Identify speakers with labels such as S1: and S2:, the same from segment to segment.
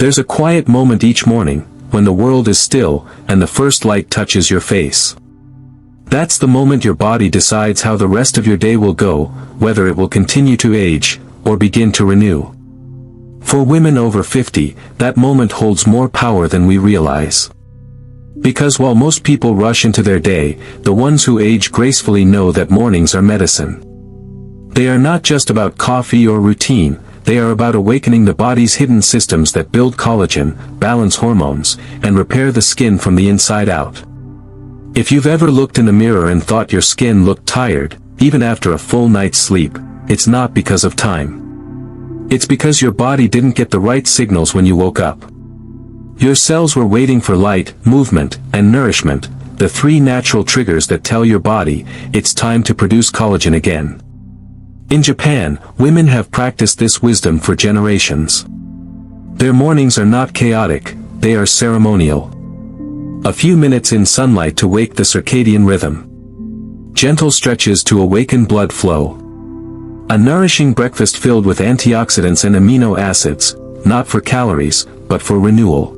S1: There's a quiet moment each morning, when the world is still, and the first light touches your face. That's the moment your body decides how the rest of your day will go, whether it will continue to age, or begin to renew. For women over 50, that moment holds more power than we realize. Because while most people rush into their day, the ones who age gracefully know that mornings are medicine. They are not just about coffee or routine, they are about awakening the body's hidden systems that build collagen, balance hormones, and repair the skin from the inside out. If you've ever looked in the mirror and thought your skin looked tired, even after a full night's sleep, it's not because of time. It's because your body didn't get the right signals when you woke up. Your cells were waiting for light, movement, and nourishment, the three natural triggers that tell your body, it's time to produce collagen again. In Japan, women have practiced this wisdom for generations. Their mornings are not chaotic, they are ceremonial. A few minutes in sunlight to wake the circadian rhythm. Gentle stretches to awaken blood flow. A nourishing breakfast filled with antioxidants and amino acids, not for calories, but for renewal.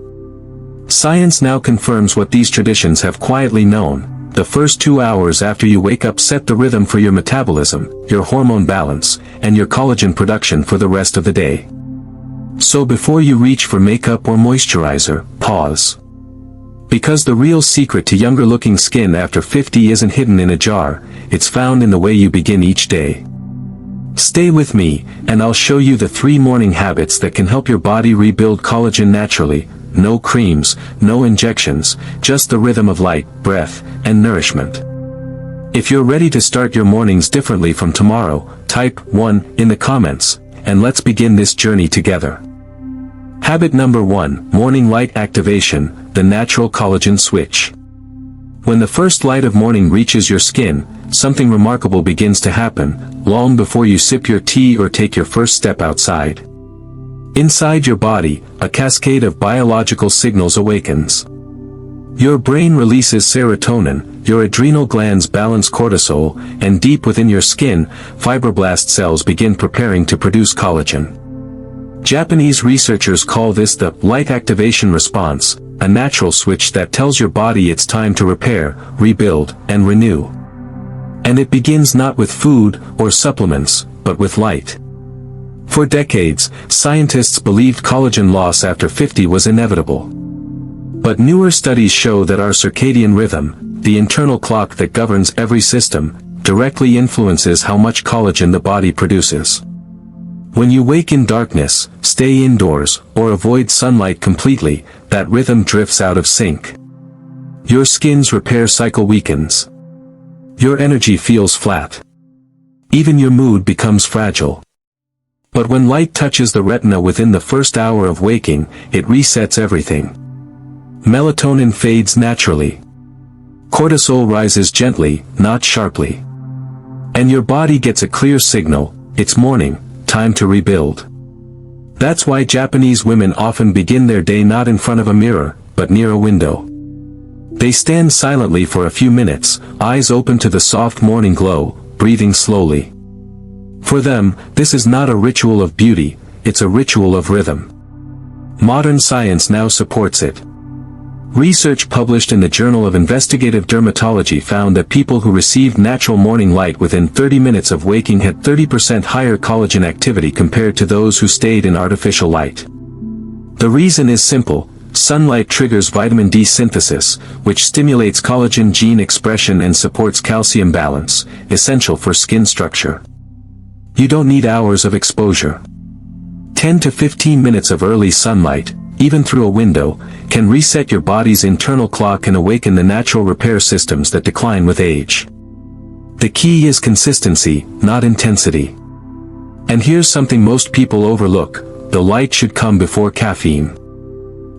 S1: Science now confirms what these traditions have quietly known. The first 2 hours after you wake up set the rhythm for your metabolism, your hormone balance, and your collagen production for the rest of the day. So before you reach for makeup or moisturizer, pause. Because the real secret to younger-looking skin after 50 isn't hidden in a jar, it's found in the way you begin each day. Stay with me, and I'll show you the 3 morning habits that can help your body rebuild collagen naturally. No creams, no injections, just the rhythm of light, breath, and nourishment. If you're ready to start your mornings differently from tomorrow, type 1 in the comments, and let's begin this journey together. Habit number 1, morning light activation, the natural collagen switch. When the first light of morning reaches your skin, something remarkable begins to happen, long before you sip your tea or take your first step outside. Inside your body, a cascade of biological signals awakens. Your brain releases serotonin, your adrenal glands balance cortisol, and deep within your skin, fibroblast cells begin preparing to produce collagen. Japanese researchers call this the light activation response, a natural switch that tells your body it's time to repair, rebuild, and renew. And it begins not with food or supplements, but with light. For decades, scientists believed collagen loss after 50 was inevitable. But newer studies show that our circadian rhythm, the internal clock that governs every system, directly influences how much collagen the body produces. When you wake in darkness, stay indoors, or avoid sunlight completely, that rhythm drifts out of sync. Your skin's repair cycle weakens. Your energy feels flat. Even your mood becomes fragile. But when light touches the retina within the first hour of waking, it resets everything. Melatonin fades naturally. Cortisol rises gently, not sharply. And your body gets a clear signal, it's morning, time to rebuild. That's why Japanese women often begin their day not in front of a mirror, but near a window. They stand silently for a few minutes, eyes open to the soft morning glow, breathing slowly. For them, this is not a ritual of beauty, it's a ritual of rhythm. Modern science now supports it. Research published in the Journal of Investigative Dermatology found that people who received natural morning light within 30 minutes of waking had 30% higher collagen activity compared to those who stayed in artificial light. The reason is simple. Sunlight triggers vitamin D synthesis, which stimulates collagen gene expression and supports calcium balance, essential for skin structure. You don't need hours of exposure. 10 to 15 minutes of early sunlight, even through a window, can reset your body's internal clock and awaken the natural repair systems that decline with age. The key is consistency, not intensity. And here's something most people overlook: the light should come before caffeine.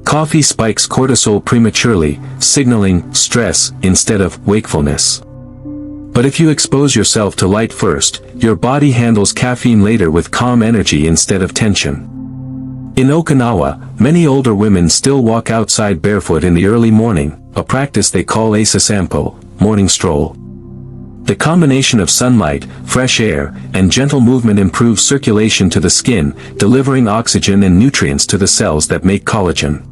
S1: Coffee spikes cortisol prematurely, signaling stress instead of wakefulness. But if you expose yourself to light first, your body handles caffeine later with calm energy instead of tension. In Okinawa, many older women still walk outside barefoot in the early morning, a practice they call asasampo, morning stroll. The combination of sunlight, fresh air, and gentle movement improves circulation to the skin, delivering oxygen and nutrients to the cells that make collagen.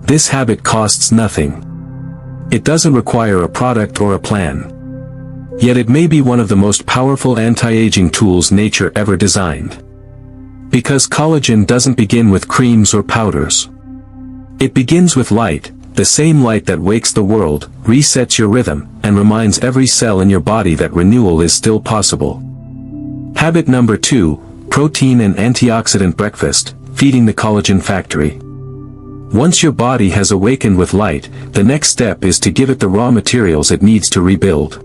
S1: This habit costs nothing. It doesn't require a product or a plan. Yet it may be one of the most powerful anti-aging tools nature ever designed. Because collagen doesn't begin with creams or powders. It begins with light, the same light that wakes the world, resets your rhythm, and reminds every cell in your body that renewal is still possible. Habit number 2, protein and antioxidant breakfast, feeding the collagen factory. Once your body has awakened with light, the next step is to give it the raw materials it needs to rebuild.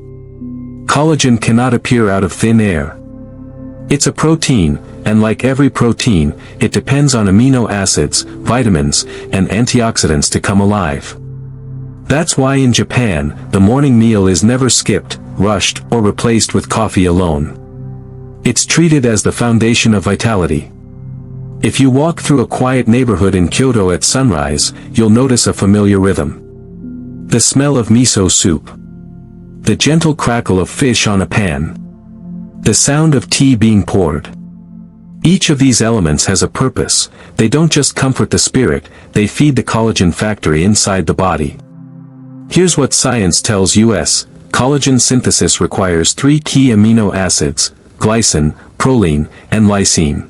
S1: Collagen cannot appear out of thin air. It's a protein, and like every protein, it depends on amino acids, vitamins, and antioxidants to come alive. That's why in Japan, the morning meal is never skipped, rushed, or replaced with coffee alone. It's treated as the foundation of vitality. If you walk through a quiet neighborhood in Kyoto at sunrise, you'll notice a familiar rhythm. The smell of miso soup. The gentle crackle of fish on a pan. The sound of tea being poured. Each of these elements has a purpose. They don't just comfort the spirit, they feed the collagen factory inside the body. Here's what science tells us. Collagen synthesis requires 3 key amino acids, glycine, proline, and lysine.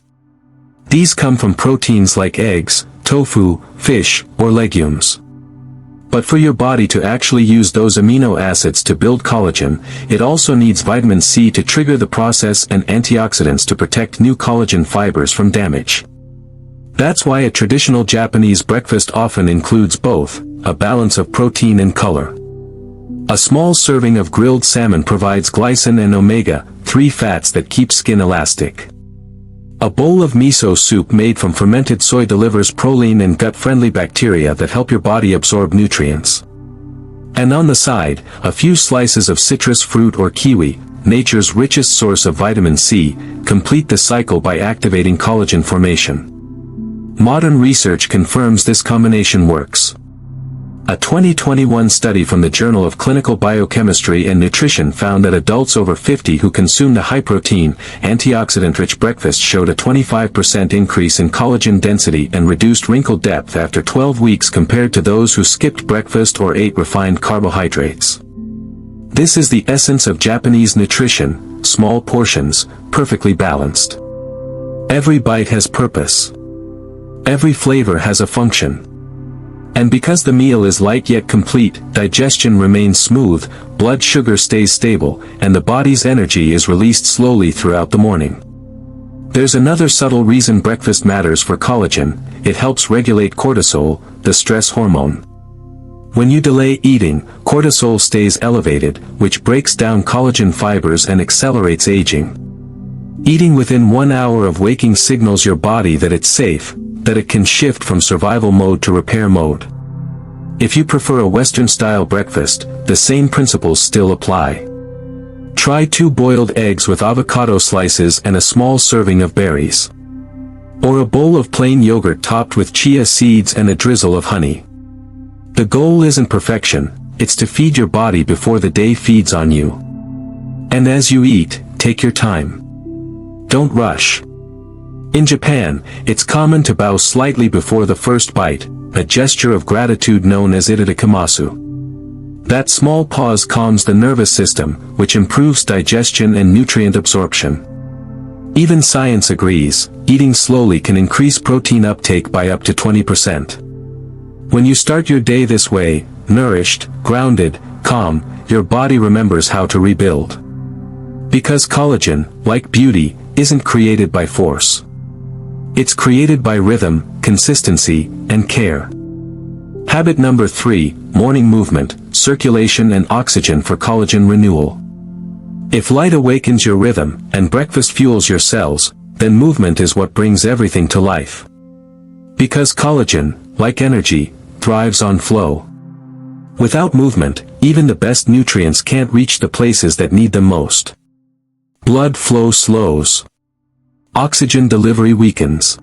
S1: These come from proteins like eggs, tofu, fish, or legumes. But for your body to actually use those amino acids to build collagen, it also needs vitamin C to trigger the process and antioxidants to protect new collagen fibers from damage. That's why a traditional Japanese breakfast often includes both, a balance of protein and color. A small serving of grilled salmon provides glycine and omega-3 fats that keep skin elastic. A bowl of miso soup made from fermented soy delivers proline and gut-friendly bacteria that help your body absorb nutrients. And on the side, a few slices of citrus fruit or kiwi, nature's richest source of vitamin C, complete the cycle by activating collagen formation. Modern research confirms this combination works. A 2021 study from the Journal of Clinical Biochemistry and Nutrition found that adults over 50 who consumed a high-protein, antioxidant-rich breakfast showed a 25% increase in collagen density and reduced wrinkle depth after 12 weeks compared to those who skipped breakfast or ate refined carbohydrates. This is the essence of Japanese nutrition, small portions, perfectly balanced. Every bite has purpose. Every flavor has a function. And because the meal is light yet complete, digestion remains smooth, blood sugar stays stable, and the body's energy is released slowly throughout the morning. There's another subtle reason breakfast matters for collagen. It helps regulate cortisol, the stress hormone. When you delay eating, cortisol stays elevated, which breaks down collagen fibers and accelerates aging. Eating within 1 hour of waking signals your body that it's safe, that it can shift from survival mode to repair mode. If you prefer a Western-style breakfast, the same principles still apply. Try 2 boiled eggs with avocado slices and a small serving of berries. Or a bowl of plain yogurt topped with chia seeds and a drizzle of honey. The goal isn't perfection, it's to feed your body before the day feeds on you. And as you eat, take your time. Don't rush. In Japan, it's common to bow slightly before the first bite, a gesture of gratitude known as itadakimasu. That small pause calms the nervous system, which improves digestion and nutrient absorption. Even science agrees, eating slowly can increase protein uptake by up to 20%. When you start your day this way, nourished, grounded, calm, your body remembers how to rebuild. Because collagen, like beauty, isn't created by force. It's created by rhythm, consistency, and care. Habit number 3, morning movement, circulation and oxygen for collagen renewal. If light awakens your rhythm, and breakfast fuels your cells, then movement is what brings everything to life. Because collagen, like energy, thrives on flow. Without movement, even the best nutrients can't reach the places that need them most. Blood flow slows. Oxygen delivery weakens.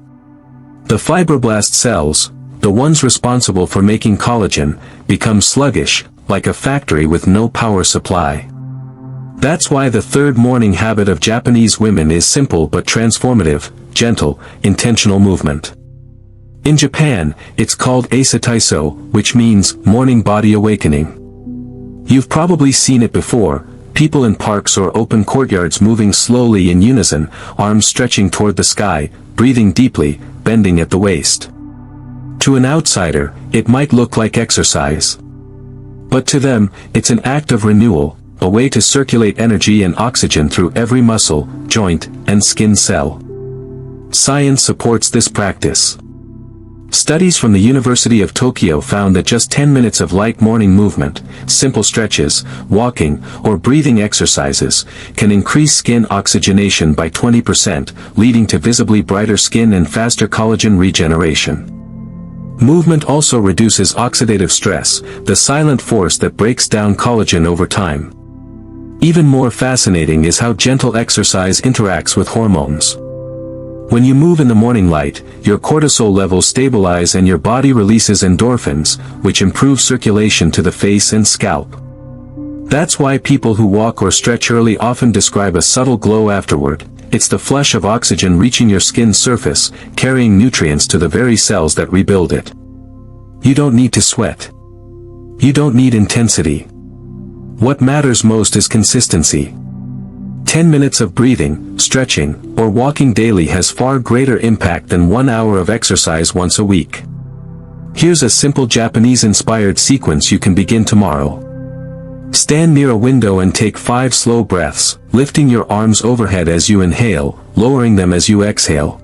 S1: The fibroblast cells, the ones responsible for making collagen, become sluggish, like a factory with no power supply. That's why the third morning habit of Japanese women is simple but transformative, gentle, intentional movement. In Japan, it's called asataiso, which means morning body awakening. You've probably seen it before, people in parks or open courtyards moving slowly in unison, arms stretching toward the sky, breathing deeply, bending at the waist. To an outsider, it might look like exercise. But to them, it's an act of renewal, a way to circulate energy and oxygen through every muscle, joint, and skin cell. Science supports this practice. Studies from the University of Tokyo found that just 10 minutes of light morning movement, simple stretches, walking, or breathing exercises, can increase skin oxygenation by 20%, leading to visibly brighter skin and faster collagen regeneration. Movement also reduces oxidative stress, the silent force that breaks down collagen over time. Even more fascinating is how gentle exercise interacts with hormones. When you move in the morning light, your cortisol levels stabilize and your body releases endorphins, which improve circulation to the face and scalp. That's why people who walk or stretch early often describe a subtle glow afterward. It's the flush of oxygen reaching your skin's surface, carrying nutrients to the very cells that rebuild it. You don't need to sweat. You don't need intensity. What matters most is consistency. 10 minutes of breathing, stretching, or walking daily has far greater impact than 1 hour of exercise once a week. Here's a simple Japanese-inspired sequence you can begin tomorrow. Stand near a window and take 5 slow breaths, lifting your arms overhead as you inhale, lowering them as you exhale.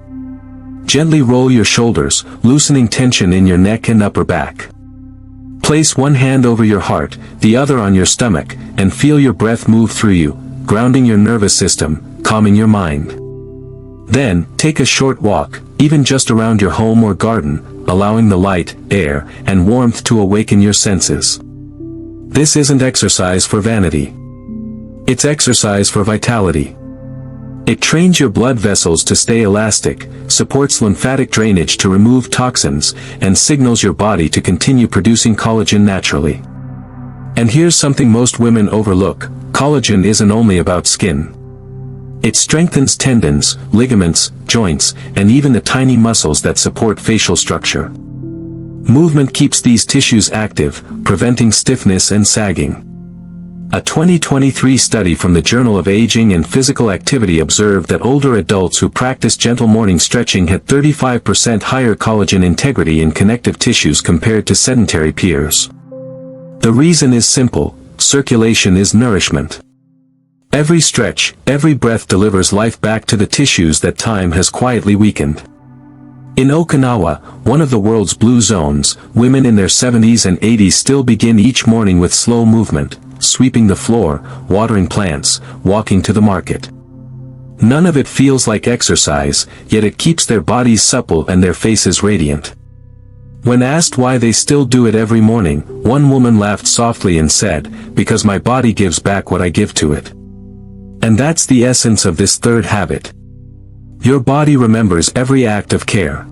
S1: Gently roll your shoulders, loosening tension in your neck and upper back. Place one hand over your heart, the other on your stomach, and feel your breath move through you, grounding your nervous system, calming your mind. Then, take a short walk, even just around your home or garden, allowing the light, air, and warmth to awaken your senses. This isn't exercise for vanity. It's exercise for vitality. It trains your blood vessels to stay elastic, supports lymphatic drainage to remove toxins, and signals your body to continue producing collagen naturally. And here's something most women overlook: collagen isn't only about skin. It strengthens tendons, ligaments, joints, and even the tiny muscles that support facial structure. Movement keeps these tissues active, preventing stiffness and sagging. A 2023 study from the Journal of Aging and Physical Activity observed that older adults who practiced gentle morning stretching had 35% higher collagen integrity in connective tissues compared to sedentary peers. The reason is simple: circulation is nourishment. Every stretch, every breath delivers life back to the tissues that time has quietly weakened. In Okinawa, one of the world's blue zones, women in their 70s and 80s still begin each morning with slow movement, sweeping the floor, watering plants, walking to the market. None of it feels like exercise, yet it keeps their bodies supple and their faces radiant. When asked why they still do it every morning, one woman laughed softly and said, "Because my body gives back what I give to it." And that's the essence of this third habit. Your body remembers every act of care.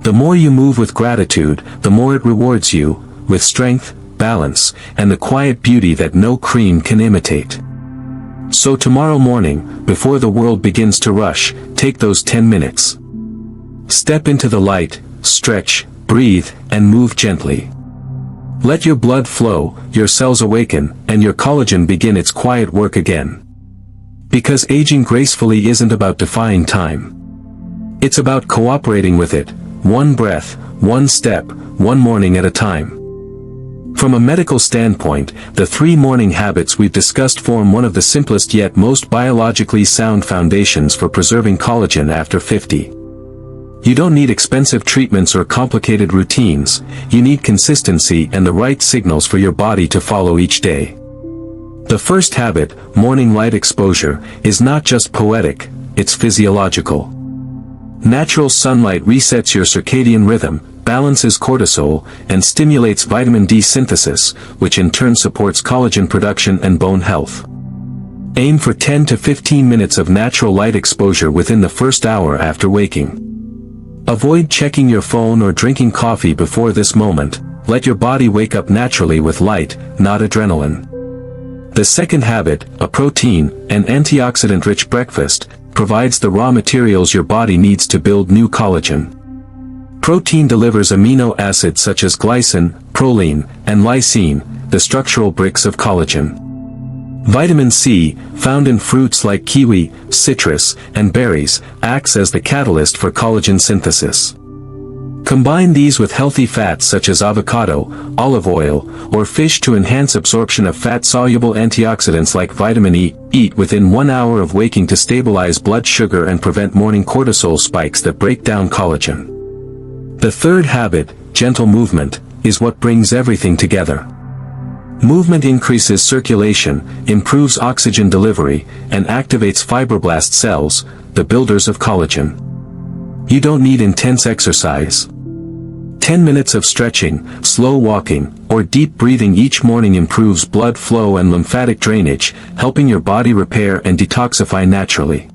S1: The more you move with gratitude, the more it rewards you, with strength, balance, and the quiet beauty that no cream can imitate. So tomorrow morning, before the world begins to rush, take those 10 minutes. Step into the light, stretch, breathe, and move gently. Let your blood flow, your cells awaken, and your collagen begin its quiet work again. Because aging gracefully isn't about defying time. It's about cooperating with it, one breath, one step, one morning at a time. From a medical standpoint, the 3 morning habits we've discussed form one of the simplest yet most biologically sound foundations for preserving collagen after 50. You don't need expensive treatments or complicated routines, you need consistency and the right signals for your body to follow each day. The first habit, morning light exposure, is not just poetic, it's physiological. Natural sunlight resets your circadian rhythm, balances cortisol, and stimulates vitamin D synthesis, which in turn supports collagen production and bone health. Aim for 10 to 15 minutes of natural light exposure within the first hour after waking. Avoid checking your phone or drinking coffee before this moment. Let your body wake up naturally with light, not adrenaline. The second habit, a protein and antioxidant-rich breakfast, provides the raw materials your body needs to build new collagen. Protein delivers amino acids such as glycine, proline, and lysine, the structural bricks of collagen. Vitamin C, found in fruits like kiwi, citrus, and berries, acts as the catalyst for collagen synthesis. Combine these with healthy fats such as avocado, olive oil, or fish to enhance absorption of fat-soluble antioxidants like vitamin E. Eat within 1 hour of waking to stabilize blood sugar and prevent morning cortisol spikes that break down collagen. The third habit, gentle movement, is what brings everything together. Movement increases circulation, improves oxygen delivery, and activates fibroblast cells, the builders of collagen. You don't need intense exercise. 10 minutes of stretching, slow walking, or deep breathing each morning improves blood flow and lymphatic drainage, helping your body repair and detoxify naturally.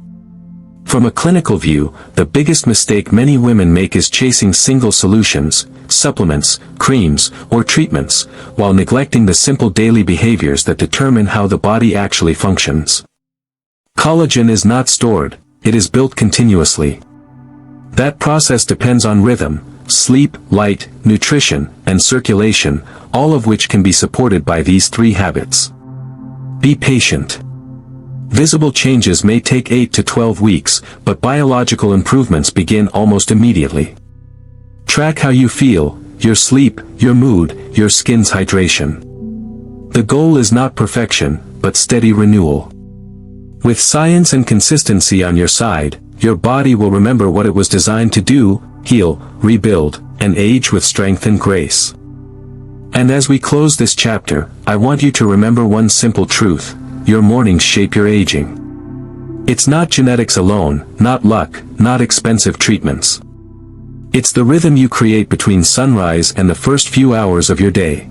S1: From a clinical view, the biggest mistake many women make is chasing single solutions, supplements, creams, or treatments, while neglecting the simple daily behaviors that determine how the body actually functions. Collagen is not stored, it is built continuously. That process depends on rhythm, sleep, light, nutrition, and circulation, all of which can be supported by these 3 habits. Be patient. Visible changes may take 8 to 12 weeks, but biological improvements begin almost immediately. Track how you feel, your sleep, your mood, your skin's hydration. The goal is not perfection, but steady renewal. With science and consistency on your side, your body will remember what it was designed to do: heal, rebuild, and age with strength and grace. And as we close this chapter, I want you to remember one simple truth: your mornings shape your aging. It's not genetics alone, not luck, not expensive treatments. It's the rhythm you create between sunrise and the first few hours of your day.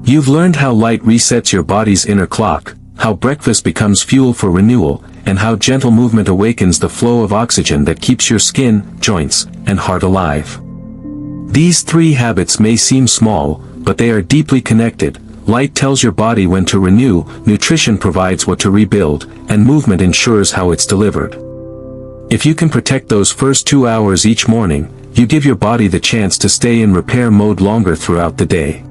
S1: You've learned how light resets your body's inner clock, how breakfast becomes fuel for renewal, and how gentle movement awakens the flow of oxygen that keeps your skin, joints, and heart alive. These 3 habits may seem small, but they are deeply connected. Light tells your body when to renew, nutrition provides what to rebuild, and movement ensures how it's delivered. If you can protect those first 2 hours each morning, you give your body the chance to stay in repair mode longer throughout the day.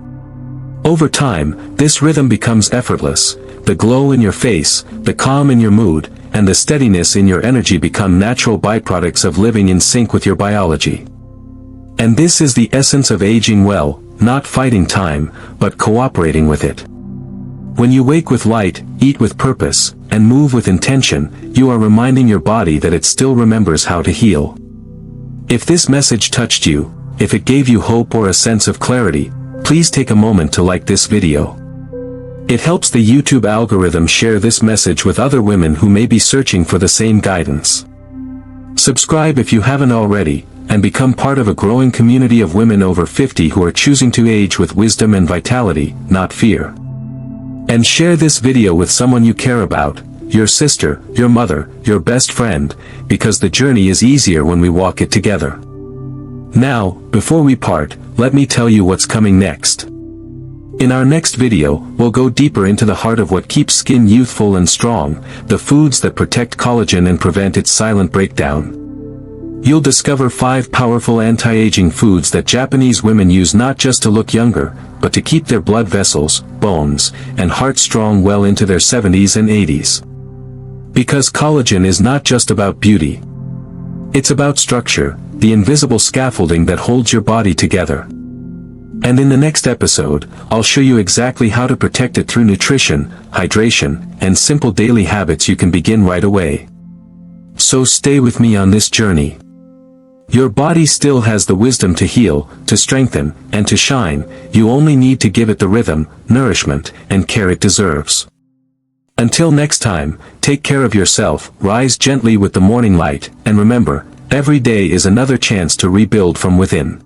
S1: Over time, this rhythm becomes effortless. The glow in your face, the calm in your mood, and the steadiness in your energy become natural byproducts of living in sync with your biology. And this is the essence of aging well, not fighting time, but cooperating with it. When you wake with light, eat with purpose, and move with intention, you are reminding your body that it still remembers how to heal. If this message touched you, if it gave you hope or a sense of clarity, please take a moment to like this video. It helps the YouTube algorithm share this message with other women who may be searching for the same guidance. Subscribe if you haven't already, and become part of a growing community of women over 50 who are choosing to age with wisdom and vitality, not fear. And share this video with someone you care about, your sister, your mother, your best friend, because the journey is easier when we walk it together. Now, before we part, let me tell you what's coming next. In our next video, we'll go deeper into the heart of what keeps skin youthful and strong, the foods that protect collagen and prevent its silent breakdown. You'll discover 5 powerful anti-aging foods that Japanese women use not just to look younger, but to keep their blood vessels, bones, and heart strong well into their 70s and 80s. Because collagen is not just about beauty. It's about structure, the invisible scaffolding that holds your body together. And in the next episode, I'll show you exactly how to protect it through nutrition, hydration, and simple daily habits you can begin right away. So stay with me on this journey. Your body still has the wisdom to heal, to strengthen, and to shine. You only need to give it the rhythm, nourishment, and care it deserves. Until next time, take care of yourself, rise gently with the morning light, and remember, every day is another chance to rebuild from within.